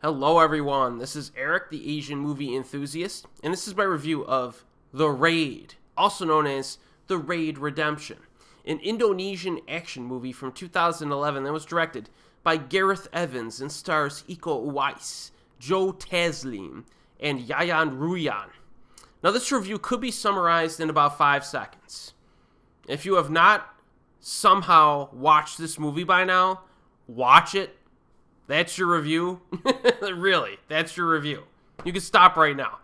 Hello everyone, this is Erik, the Asian movie enthusiast, and this is my review of The Raid, also known as The Raid Redemption, an Indonesian action movie from 2011 that was directed by Gareth Evans and stars Iko Uwais, Taslim and Yayan Ruhian. Now this review could be summarized in about 5 seconds. If you have not somehow watched this movie by now, watch it. That's your review? Really, that's your review. You can stop right now.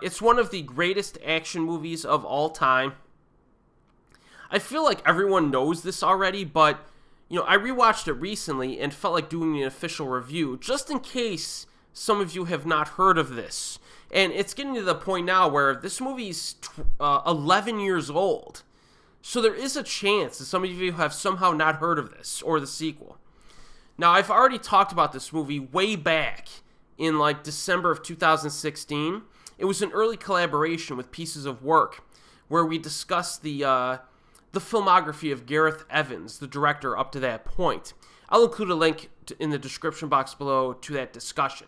It's one of the greatest action movies of all time. I feel like everyone knows this already, but, I rewatched it recently and felt like doing an official review, just in case some of you have not heard of this. And it's getting to the point now where this movie's 11 years old. So there is a chance that some of you have somehow not heard of this, or the sequel. Now, I've already talked about this movie way back in December of 2016. It was an early collaboration with Pieces of Work where we discussed the filmography of Gareth Evans, the director up to that point. I'll include a link in the description box below to that discussion.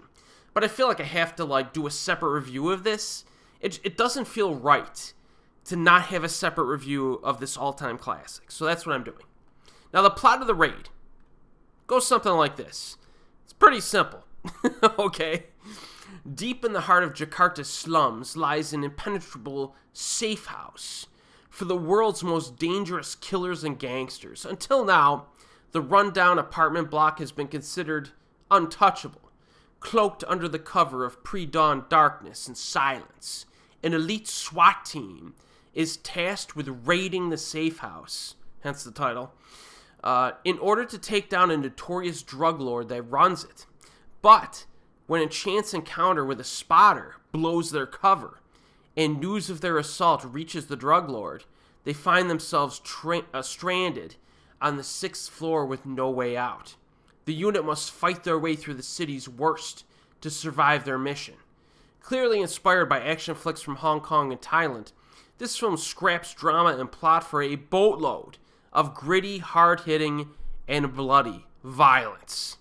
But I feel like I have to do a separate review of this. It doesn't feel right to not have a separate review of this all-time classic. So that's what I'm doing. Now, the plot of The Raid goes something like this. It's pretty simple, okay? Deep in the heart of Jakarta's slums lies an impenetrable safe house for the world's most dangerous killers and gangsters. Until now, the rundown apartment block has been considered untouchable, cloaked under the cover of pre-dawn darkness and silence. An elite SWAT team is tasked with raiding the safe house, hence the title, in order to take down a notorious drug lord that runs it. But when a chance encounter with a spotter blows their cover and news of their assault reaches the drug lord, they find themselves stranded on the 6th floor with no way out. The unit must fight their way through the city's worst to survive their mission. Clearly inspired by action flicks from Hong Kong and Thailand, this film scraps drama and plot for a boatload of gritty, hard-hitting, and bloody violence.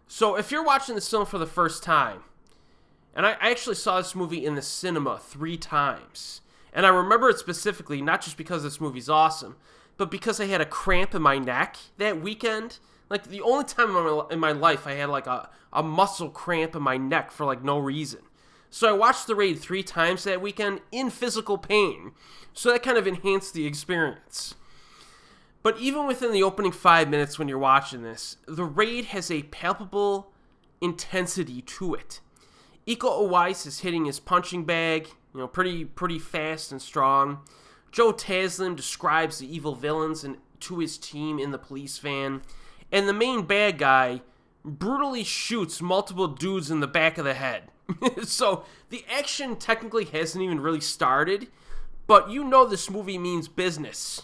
So if you're watching this film for the first time, and I actually saw this movie in the cinema 3 times, and I remember it specifically not just because this movie's awesome, but because I had a cramp in my neck that weekend. The only time in my life I had a muscle cramp in my neck for no reason. So I watched The Raid 3 times that weekend in physical pain, so that kind of enhanced the experience. But even within the opening 5 minutes when you're watching this, The Raid has a palpable intensity to it. Iko Uwais is hitting his punching bag, pretty fast and strong. Taslim describes the evil villains to his team in the police van. And the main bad guy brutally shoots multiple dudes in the back of the head. So the action technically hasn't even really started, but this movie means business.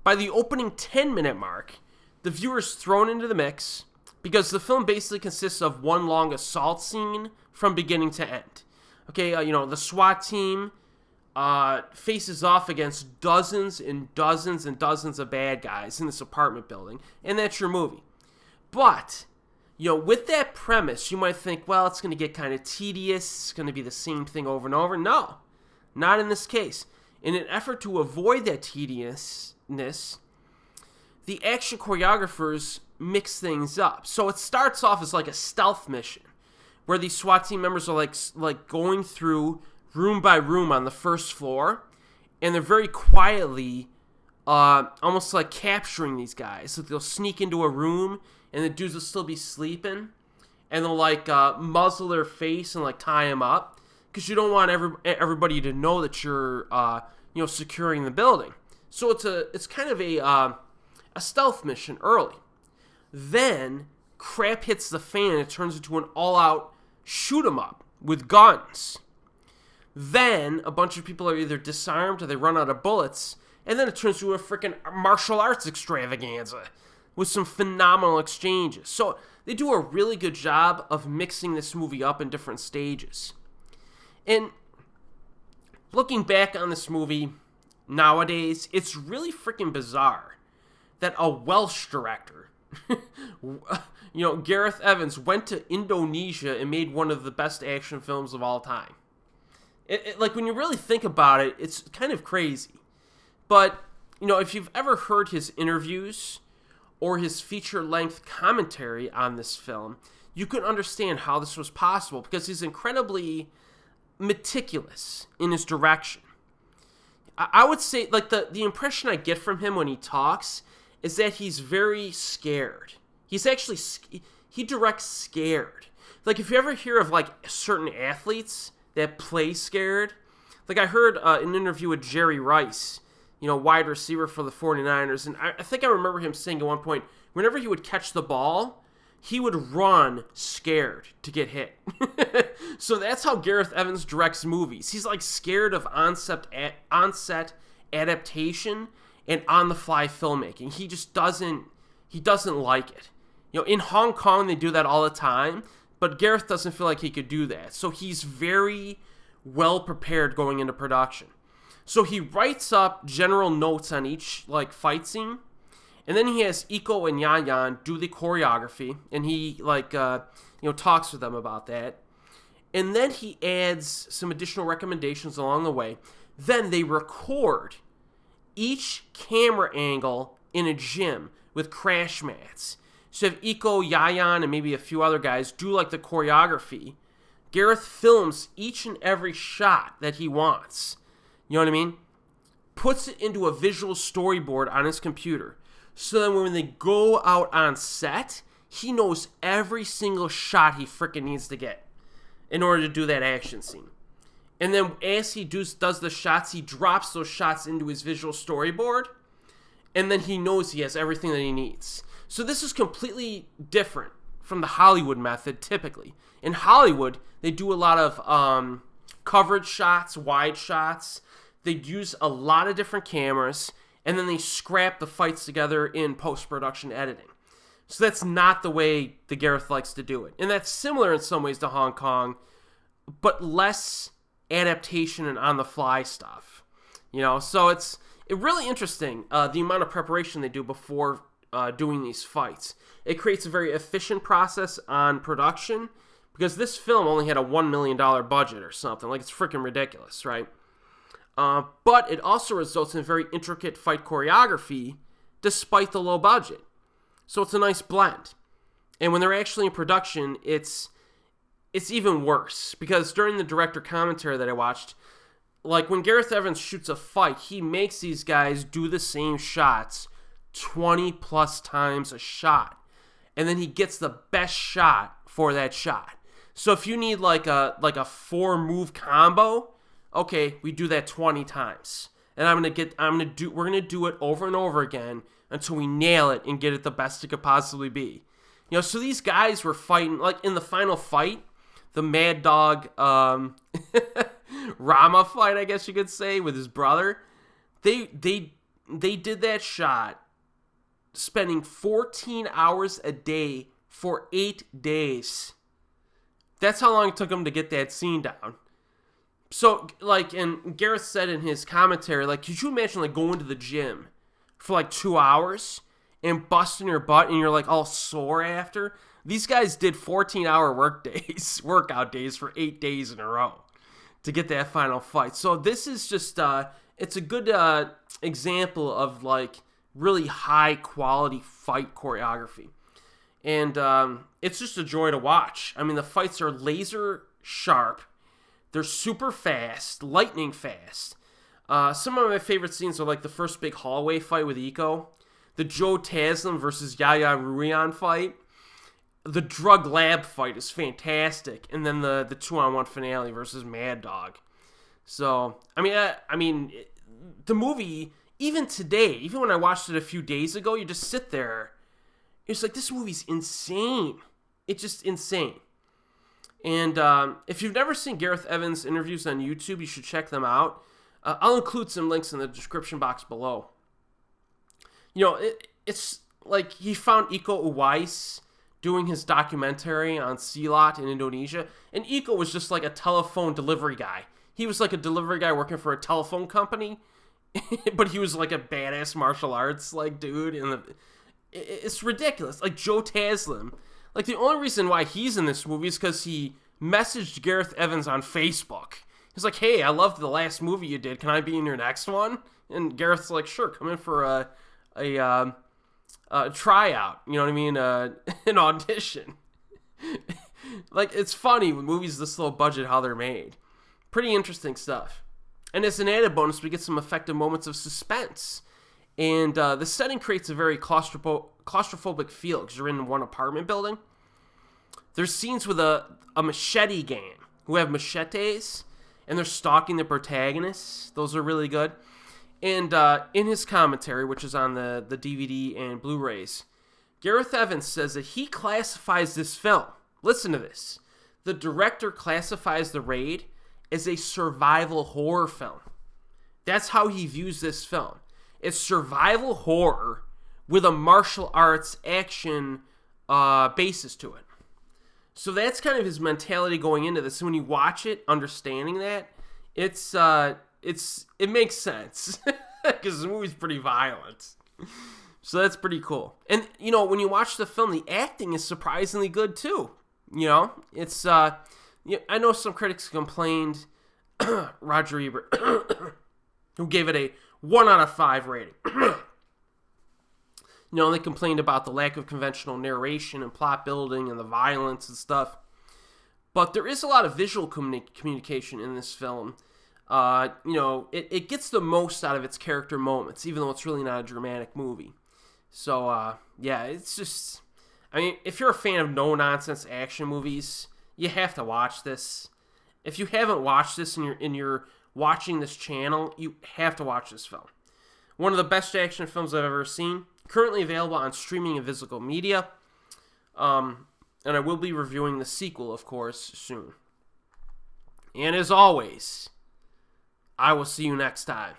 By the opening 10-minute mark, the viewer's thrown into the mix because the film basically consists of one long assault scene from beginning to end. Okay, the SWAT team faces off against dozens and dozens and dozens of bad guys in this apartment building, and that's your movie. But, with that premise, you might think, well, it's going to get kind of tedious, it's going to be the same thing over and over. No, not in this case. In an effort to avoid that tediousness, the action choreographers mix things up. So it starts off as a stealth mission, where these SWAT team members are going through room by room on the 1st floor, and they're very quietly almost capturing these guys. So they'll sneak into a room, and the dudes will still be sleeping, and they'll muzzle their face and tie them up, because you don't want everybody to know that you're securing the building. So it's kind of a stealth mission early. Then crap hits the fan and it turns into an all-out shoot 'em up with guns. Then a bunch of people are either disarmed or they run out of bullets, and then it turns into a freaking martial arts extravaganza with some phenomenal exchanges. So they do a really good job of mixing this movie up in different stages. And looking back on this movie nowadays, it's really freaking bizarre that a Welsh director Gareth Evans went to Indonesia and made one of the best action films of all time. Like, when you really think about it, it's kind of crazy. But, if you've ever heard his interviews or his feature-length commentary on this film, you can understand how this was possible, because he's incredibly meticulous in his direction. I would say, like, the impression I get from him when he talks is that he's very scared. He's actually, he directs scared. Like, if you ever hear of, like, certain athletes that play scared, like, I heard an interview with Jerry Rice, wide receiver for the 49ers, and I think I remember him saying at one point, whenever he would catch the ball, he would run scared to get hit. So that's how Gareth Evans directs movies. He's like scared of onset adaptation and on-the-fly filmmaking. He just doesn't like it. In Hong Kong, they do that all the time, but Gareth doesn't feel like he could do that. So he's very well prepared going into production. So he writes up general notes on each, like, fight scene, and then he has Iko and Yayan do the choreography, and he, like, talks with them about that. And then he adds some additional recommendations along the way. Then they record each camera angle in a gym with crash mats. So if Iko, Yayan, and maybe a few other guys do, like, the choreography, Gareth films each and every shot that he wants. You know what I mean? Puts it into a visual storyboard on his computer. So then when they go out on set, he knows every single shot he freaking needs to get in order to do that action scene. And then as he does the shots, he drops those shots into his visual storyboard, and then he knows he has everything that he needs. So this is completely different from the Hollywood method, typically. In Hollywood, they do a lot of coverage shots, wide shots. They use a lot of different cameras, and then they scrap the fights together in post-production editing. So that's not the way the Gareth likes to do it. And that's similar in some ways to Hong Kong, but less adaptation and on-the-fly stuff. So it's really interesting, the amount of preparation they do before doing these fights. It creates a very efficient process on production, because this film only had a $1 million budget or something. Like, it's freaking ridiculous, right? But it also results in very intricate fight choreography despite the low budget. So it's a nice blend. And when they're actually in production, it's even worse. Because during the director commentary that I watched, like, when Gareth Evans shoots a fight, he makes these guys do the same shots 20 plus times a shot. And then he gets the best shot for that shot. So if you need like a 4-move combo, okay, we do that 20 times. And we're gonna do it over and over again until we nail it and get it the best it could possibly be. So these guys were fighting, like, in the final fight, the Mad Dog Rama fight, I guess you could say, with his brother. They did that shot spending 14 hours a day for 8 days. That's how long it took them to get that scene down. So, like, and Gareth said in his commentary, like, could you imagine, like, going to the gym for, like, 2 hours and busting your butt and you're, like, all sore after? These guys did 14-hour workout days for 8 days in a row to get that final fight. So this is just, it's a good example of, like, really high-quality fight choreography. And it's just a joy to watch. I mean, the fights are laser sharp. They're super fast, lightning fast. Some of my favorite scenes are like the first big hallway fight with Iko, the Joe Taslim versus Yayan Ruhian fight, the drug lab fight is fantastic, and then the 2-on-1 finale versus Mad Dog. So, I mean, the movie, even today, even when I watched it a few days ago, you just sit there. It's like, this movie's insane. It's just insane. And if you've never seen Gareth Evans' interviews on YouTube, you should check them out. I'll include some links in the description box below. It's like he found Iko Uwais doing his documentary on SWAT in Indonesia. And Iko was just like a telephone delivery guy. He was like a delivery guy working for a telephone company. But he was like a badass martial arts like dude. And it's ridiculous. Like Joe Taslim. Like, the only reason why he's in this movie is because he messaged Gareth Evans on Facebook. He's like, hey, I loved the last movie you did. Can I be in your next one? And Gareth's like, sure, come in for a tryout. You know what I mean? An audition. Like, it's funny with movies this low budget how they're made. Pretty interesting stuff. And as an added bonus, we get some effective moments of suspense. And the setting creates a very claustrophobic feel because you're in one apartment building. There's scenes with a machete gang who have machetes, and they're stalking the protagonists. Those are really good. And in his commentary, which is on the DVD and Blu-rays, Gareth Evans says that he classifies this film. Listen to this. The director classifies The Raid as a survival horror film. That's how he views this film. It's survival horror with a martial arts action basis to it. So that's kind of his mentality going into this. So when you watch it, understanding that, it makes sense because the movie's pretty violent. So that's pretty cool. And you know, when you watch the film, the acting is surprisingly good too. You know, it's I know some critics complained, Roger Ebert, who gave it a 1 out of 5 rating. You know, they complained about the lack of conventional narration and plot building and the violence and stuff. But there is a lot of visual communication in this film. You know, it gets the most out of its character moments, even though it's really not a dramatic movie. So, yeah, it's just... I mean, if you're a fan of no-nonsense action movies, you have to watch this. If you haven't watched this and you're watching this channel, you have to watch this film. One of the best action films I've ever seen. Currently available on streaming and physical media. And I will be reviewing the sequel, of course, soon. And as always, I will see you next time.